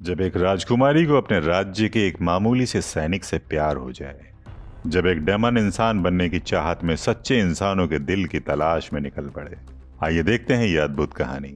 जब एक राजकुमारी को अपने राज्य के एक मामूली से सैनिक से प्यार हो जाए, जब एक डेमन इंसान बनने की चाहत में सच्चे इंसानों के दिल की तलाश में निकल पड़े। आइए देखते हैं यह अद्भुत कहानी।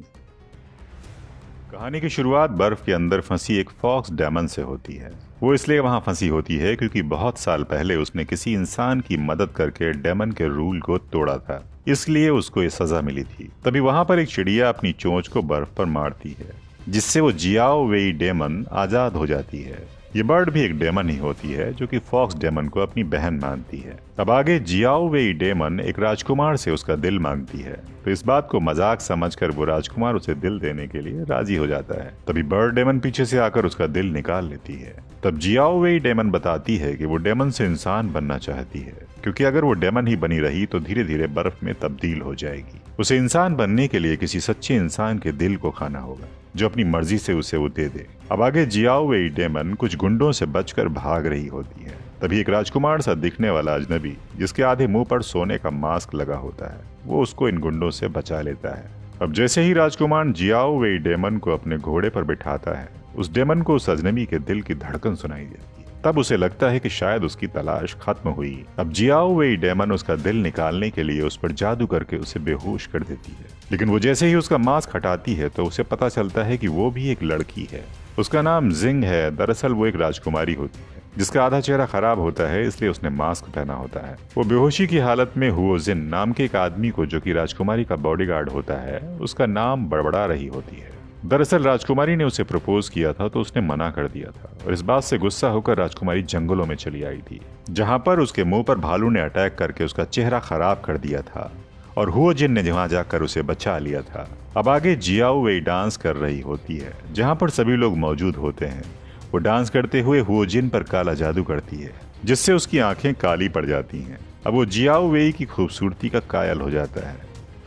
कहानी की शुरुआत बर्फ के अंदर फंसी एक फॉक्स डेमन से होती है। वो इसलिए वहां फंसी होती है क्योंकि बहुत साल पहले उसने किसी इंसान की मदद करके डेमन के रूल को तोड़ा था, इसलिए उसको ये सजा मिली थी। तभी वहां पर एक चिड़िया अपनी चोंच को बर्फ पर मारती है, जिससे वो जियाओ वेई डेमन आजाद हो जाती है। ये बर्ड भी एक डेमन ही होती है जो कि फॉक्स डेमन को अपनी बहन मानती है। अब आगे जियाओ वेई डेमन एक राजकुमार से उसका दिल मांगती है, तो इस बात को मजाक समझकर वो राजकुमार उसे दिल देने के लिए राजी हो जाता है। तभी बर्ड डेमन पीछे से आकर उसका दिल निकाल लेती है। तब जियाओ वेई डेमन बताती है कि वो डेमन से इंसान बनना चाहती है, क्योंकि अगर वो डेमन ही बनी रही तो धीरे धीरे बर्फ में तब्दील हो जाएगी। उसे इंसान बनने के लिए किसी सच्चे इंसान के दिल को खाना होगा जो अपनी मर्जी से उसे वो दे दे। अब आगे जियाओ वेई डेमन कुछ गुंडों से बचकर भाग रही होती है। तभी एक राजकुमार सा दिखने वाला अजनबी, जिसके आधे मुंह पर सोने का मास्क लगा होता है, वो उसको इन गुंडों से बचा लेता है। अब जैसे ही राजकुमार जियाओ वेई डेमन को अपने घोड़े पर बिठाता है, उस डेमन को उस अजनबी के दिल की धड़कन सुनाई देती है। तब उसे लगता है कि शायद उसकी तलाश खत्म हुई। अब जियाओ वेई डेमन उसका दिल निकालने के लिए उस पर जादू करके उसे बेहोश कर देती है। लेकिन वो जैसे ही उसका मास्क हटाती है तो उसे पता चलता है कि वो भी एक लड़की है। उसका नाम जिंग है। दरअसल वो एक राजकुमारी होती है जिसका आधा चेहरा खराब होता है, इसलिए उसने मास्क पहना होता है। वो बेहोशी की हालत में हुओ जिन नाम के एक आदमी को, जो कि राजकुमारी का बॉडीगार्ड होता है, उसका नाम बड़बड़ा रही होती है। दरअसल राजकुमारी ने उसे प्रपोज किया था तो उसने मना कर दिया था, और इस बात से गुस्सा होकर राजकुमारी जंगलों में चली आई थी, जहां पर उसके मुंह पर भालू ने अटैक करके उसका चेहरा खराब कर दिया था, और हुओ जिन ने वहां जाकर उसे बचा लिया था। अब आगे जियाओ वेई डांस कर रही होती है, जहां पर सभी लोग मौजूद होते हैं। वो डांस करते हुए हुओ जिन पर काला जादू करती है, जिससे उसकी आंखें काली पड़ जाती हैं। अब वो जियाओ वेई की खूबसूरती का कायल हो जाता है।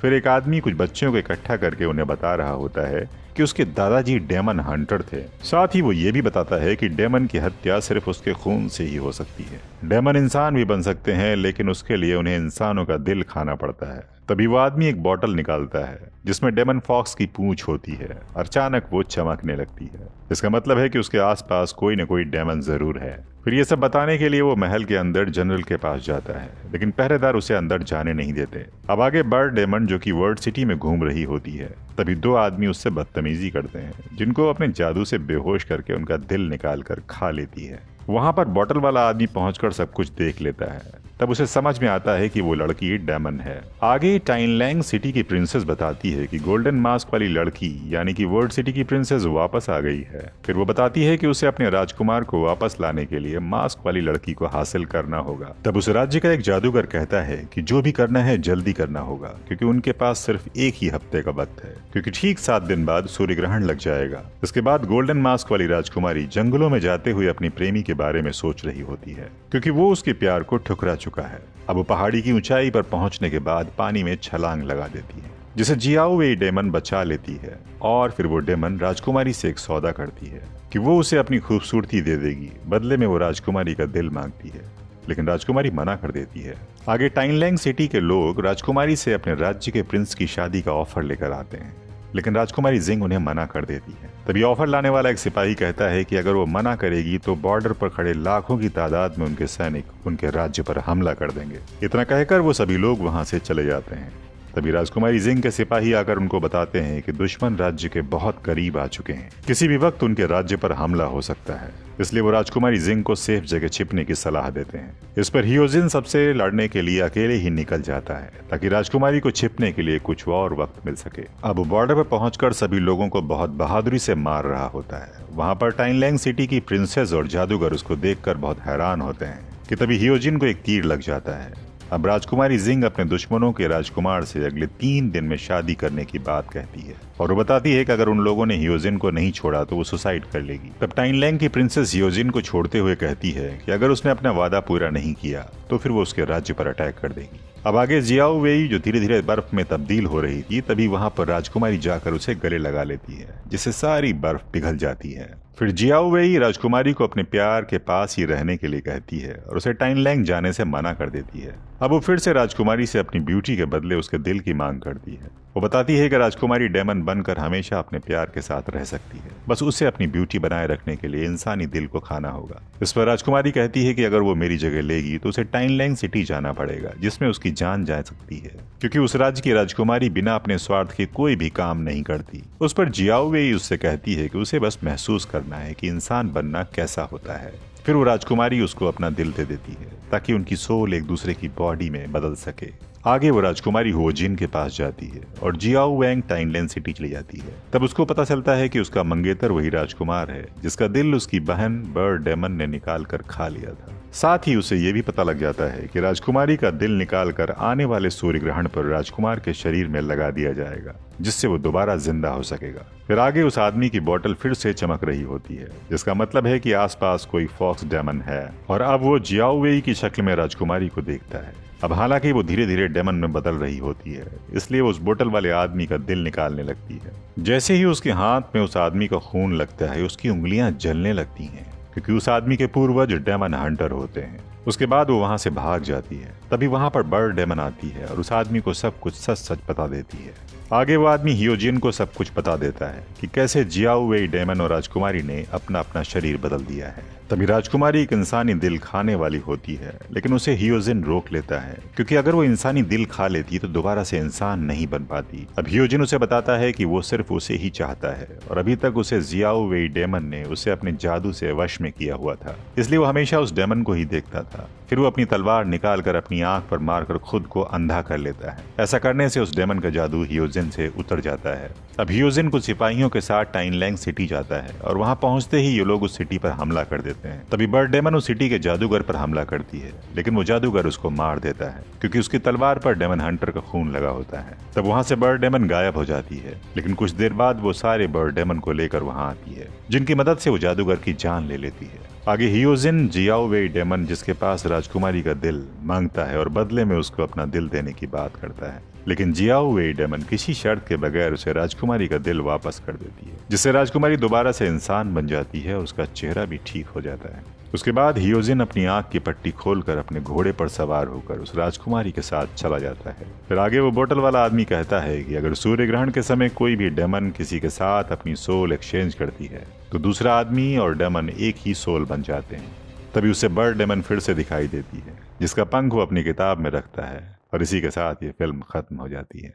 फिर एक आदमी कुछ बच्चों को इकट्ठा करके उन्हें बता रहा होता है कि उसके दादाजी डेमन हंटर थे। साथ ही वो ये भी बताता है कि डेमन की हत्या सिर्फ उसके खून से ही हो सकती है। डेमन इंसान भी बन सकते हैं, लेकिन उसके लिए उन्हें इंसानों का दिल खाना पड़ता है। तभी वो आदमी एक बोतल निकालता है जिसमें डेमन फॉक्स की पूंछ होती है, और अचानक वो चमकने लगती है। इसका मतलब है कि उसके आसपास कोई न कोई डेमन जरूर है। फिर ये सब बताने के लिए वो महल के अंदर जनरल के पास जाता है, लेकिन पहरेदार उसे अंदर जाने नहीं देते। अब आगे बर्ड डेमन, जो कि वर्ल्ड सिटी में घूम रही होती है, तभी दो आदमी उससे बदतमीजी करते हैं, जिनको अपने जादू से बेहोश करके उनका दिल निकाल कर खा लेती है। वहां पर बॉटल वाला आदमी पहुंचकर सब कुछ देख लेता है। तब उसे समझ में आता है कि वो लड़की डेमन है। आगे टाइनलैंग सिटी की प्रिंसेस बताती है कि गोल्डन मास्क वाली लड़की, यानी कि वर्ल्ड सिटी की प्रिंसेस, वापस आ गई है। फिर वो बताती है कि उसे अपने राजकुमार को वापस लाने के लिए मास्क वाली लड़की को हासिल करना होगा। तब उस राज्य का एक जादूगर कहता है कि जो भी करना है जल्दी करना होगा, क्योंकि उनके पास सिर्फ एक ही हफ्ते का वक्त है, क्योंकि ठीक 7 दिन बाद सूर्य ग्रहण लग जाएगा। इसके बाद गोल्डन मास्क वाली राजकुमारी जंगलों में जाते हुए अपनी प्रेमी के बारे में सोच रही होती है, क्योंकि वो उसके प्यार को ठुकरा चुका है। अब वो पहाड़ी की ऊंचाई पर पहुंचने के बाद पानी में छलांग लगा देती है, जिसे जियाओ वेई डेमन बचा लेती है। और फिर वो डेमन राजकुमारी से एक सौदा करती है कि वो उसे अपनी खूबसूरती दे देगी, बदले में वो राजकुमारी का दिल मांगती है, लेकिन राजकुमारी मना कर देती है। आगे टाइनलैंग सिटी के लोग राजकुमारी से अपने राज्य के प्रिंस की शादी का ऑफर लेकर आते हैं, लेकिन राजकुमारी जिंग उन्हें मना कर देती है। तभी ऑफर लाने वाला एक सिपाही कहता है कि अगर वो मना करेगी तो बॉर्डर पर खड़े लाखों की तादाद में उनके सैनिक उनके राज्य पर हमला कर देंगे। इतना कहकर वो सभी लोग वहां से चले जाते हैं। तभी राजकुमारी जिंग के सिपाही आकर उनको बताते हैं कि दुश्मन राज्य के बहुत करीब आ चुके हैं, किसी भी वक्त उनके राज्य पर हमला हो सकता है। इसलिए वो राजकुमारी जिंग को सेफ जगह छिपने की सलाह देते हैं। इस पर हियोजिन सबसे लड़ने के लिए अकेले ही निकल जाता है, ताकि राजकुमारी को छिपने के लिए कुछ और वक्त मिल सके। अब बॉर्डर पर पहुंचकर सभी लोगों को बहुत बहादुरी से मार रहा होता है। वहां पर टाइनलैंग सिटी की प्रिंसेस और जादूगर उसको देखकर बहुत हैरान होते हैं कि तभी हियोजिन को एक तीर लग जाता है। अब राजकुमारी जिंग अपने दुश्मनों के राजकुमार से अगले 3 दिन में शादी करने की बात कहती है, और वो बताती है कि अगर उन लोगों ने हियोजिन को नहीं छोड़ा तो वो सुसाइड कर लेगी। तब टाइनलैंग की प्रिंसेस हियोजिन को छोड़ते हुए कहती है कि अगर उसने अपना वादा पूरा नहीं किया तो फिर वो उसके राज्य पर अटैक कर देगी। अब आगे जियाओ वेई, जो धीरे धीरे बर्फ में तब्दील हो रही थी, तभी वहां पर राजकुमारी जाकर उसे गले लगा लेती है, जिससे सारी बर्फ पिघल जाती है। फिर जियाओ वेई राजकुमारी को अपने प्यार के पास ही रहने के लिए कहती है और उसे टाइनलैंग जाने से मना कर देती है। अब वो फिर से राजकुमारी से अपनी ब्यूटी के बदले उसके दिल की मांग करती है। वो बताती है कि राजकुमारी डेमन बनकर हमेशा अपने प्यार के साथ रह सकती है, बस उसे अपनी ब्यूटी बनाए रखने के लिए इंसानी दिल को खाना होगा। इस पर राजकुमारी कहती है कि अगर वो मेरी जगह लेगी तो उसे टाइनलैंग सिटी जाना पड़ेगा, जिसमें उसकी जान जा सकती है, क्योंकि उस राज्य की राजकुमारी बिना अपने स्वार्थ के कोई भी काम नहीं करती। उस पर जियाओ वेई उससे कहती है कि उसे बस महसूस करना है कि इंसान बनना कैसा होता है। फिर वो राजकुमारी उसको अपना दिल दे देती है ताकि उनकी सोल एक दूसरे की बॉडी में बदल सके। आगे वो राजकुमारी हुओजिन के पास जाती है और जियाओ वैंग टाइनलैंड सिटी चली जाती है। तब उसको पता चलता है कि उसका मंगेतर वही राजकुमार है जिसका दिल उसकी बहन बर्ड डेमन ने निकाल कर खा लिया था। साथ ही उसे ये भी पता लग जाता है कि राजकुमारी का दिल निकाल कर आने वाले सूर्य ग्रहण पर राजकुमार के शरीर में लगा दिया जाएगा, जिससे वो दोबारा जिंदा हो सकेगा। फिर आगे उस आदमी की बोतल फिर से चमक रही होती है, जिसका मतलब है कि आसपास कोई फॉक्स डेमन है और अब वो जियाओ वेई की शक्ल में राजकुमारी को देखता है। अब हालांकि वो धीरे धीरे डेमन में बदल रही होती है, इसलिए वो उस बोतल वाले आदमी का दिल निकालने लगती है। जैसे ही उसके हाथ में उस आदमी का खून लगता है, उसकी उंगलियां जलने लगती हैं, क्योंकि उस आदमी के पूर्वज डेमन हंटर होते हैं। उसके बाद वो वहां से भाग जाती है। तभी वहां पर बर्ड डेमन आती है और उस आदमी को सब कुछ सच सच बता देती है। आगे वो आदमी हियोजिन को सब कुछ बता देता है कि कैसे जियाओ वेई डेमन और राजकुमारी ने अपना अपना शरीर बदल दिया है। तभी राजकुमारी एक इंसानी दिल खाने वाली होती है, लेकिन उसे हियोजिन रोक लेता है, क्योंकि अगर वो इंसानी दिल खा लेती तो दोबारा से इंसान नहीं बन पाती। अब हियोजिन उसे बताता है कि वो सिर्फ उसे ही चाहता है और अभी तक उसे जियाओ वेई डेमन ने उसे अपने जादू से वश में किया हुआ था, इसलिए वो हमेशा उस डेमन को ही देखता था। फिर वो अपनी तलवार निकाल कर अपनी आंख पर मारकर खुद को अंधा कर लेता है। ऐसा करने से उस डेमन का जादू हियोजिन से उतर जाता है। अब हियोजिन कुछ सिपाहियों के साथ टाइनलैंग सिटी जाता है और वहां पहुंचते ही ये लोग उस सिटी पर हमला कर देते हैं। तभी बर्ड डेमन उस सिटी के जादूगर पर हमला करती है, लेकिन वो जादूगर उसको मार देता है क्योंकि उसकी तलवार पर डेमन हंटर का खून लगा होता है। तब वहां से बर्ड डेमन गायब हो जाती है, लेकिन कुछ देर बाद वो सारे बर्ड डेमन को लेकर वहां आती है, जिनकी मदद से वो जादूगर की जान ले लेती है। आगे हियोजिन जियाओ वेई डेमन, जिसके पास राजकुमारी का दिल, मांगता है और बदले में उसको अपना दिल देने की बात करता है, लेकिन जियाओ वेई डेमन किसी शर्त के बगैर उसे राजकुमारी का दिल वापस कर देती है, जिससे राजकुमारी दोबारा से इंसान बन जाती है और उसका चेहरा भी ठीक हो जाता है। उसके बाद हियोजिन अपनी आंख की पट्टी खोलकर अपने घोड़े पर सवार होकर उस राजकुमारी के साथ चला जाता है। फिर आगे वो बोतल वाला आदमी कहता है कि अगर सूर्य ग्रहण के समय कोई भी डेमन किसी के साथ अपनी सोल एक्सचेंज करती है तो दूसरा आदमी और डेमन एक ही सोल बन जाते हैं। तभी उसे बर्ड डेमन फिर से दिखाई देती है, जिसका पंख वो अपनी किताब में रखता है, और इसी के साथ ये फिल्म खत्म हो जाती है।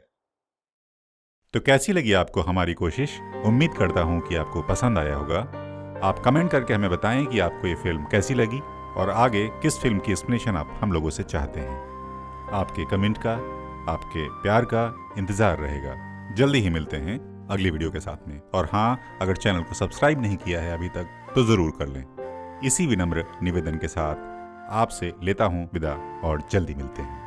तो कैसी लगी आपको हमारी कोशिश? उम्मीद करता हूँ कि आपको पसंद आया होगा। आप कमेंट करके हमें बताएं कि आपको ये फिल्म कैसी लगी और आगे किस फिल्म की एक्सप्लेनेशन आप हम लोगों से चाहते हैं। आपके कमेंट का, आपके प्यार का इंतज़ार रहेगा। जल्दी ही मिलते हैं अगली वीडियो के साथ में। और हाँ, अगर चैनल को सब्सक्राइब नहीं किया है अभी तक तो ज़रूर कर लें। इसी विनम्र निवेदन के साथ आपसे लेता हूँ विदा और जल्दी मिलते हैं।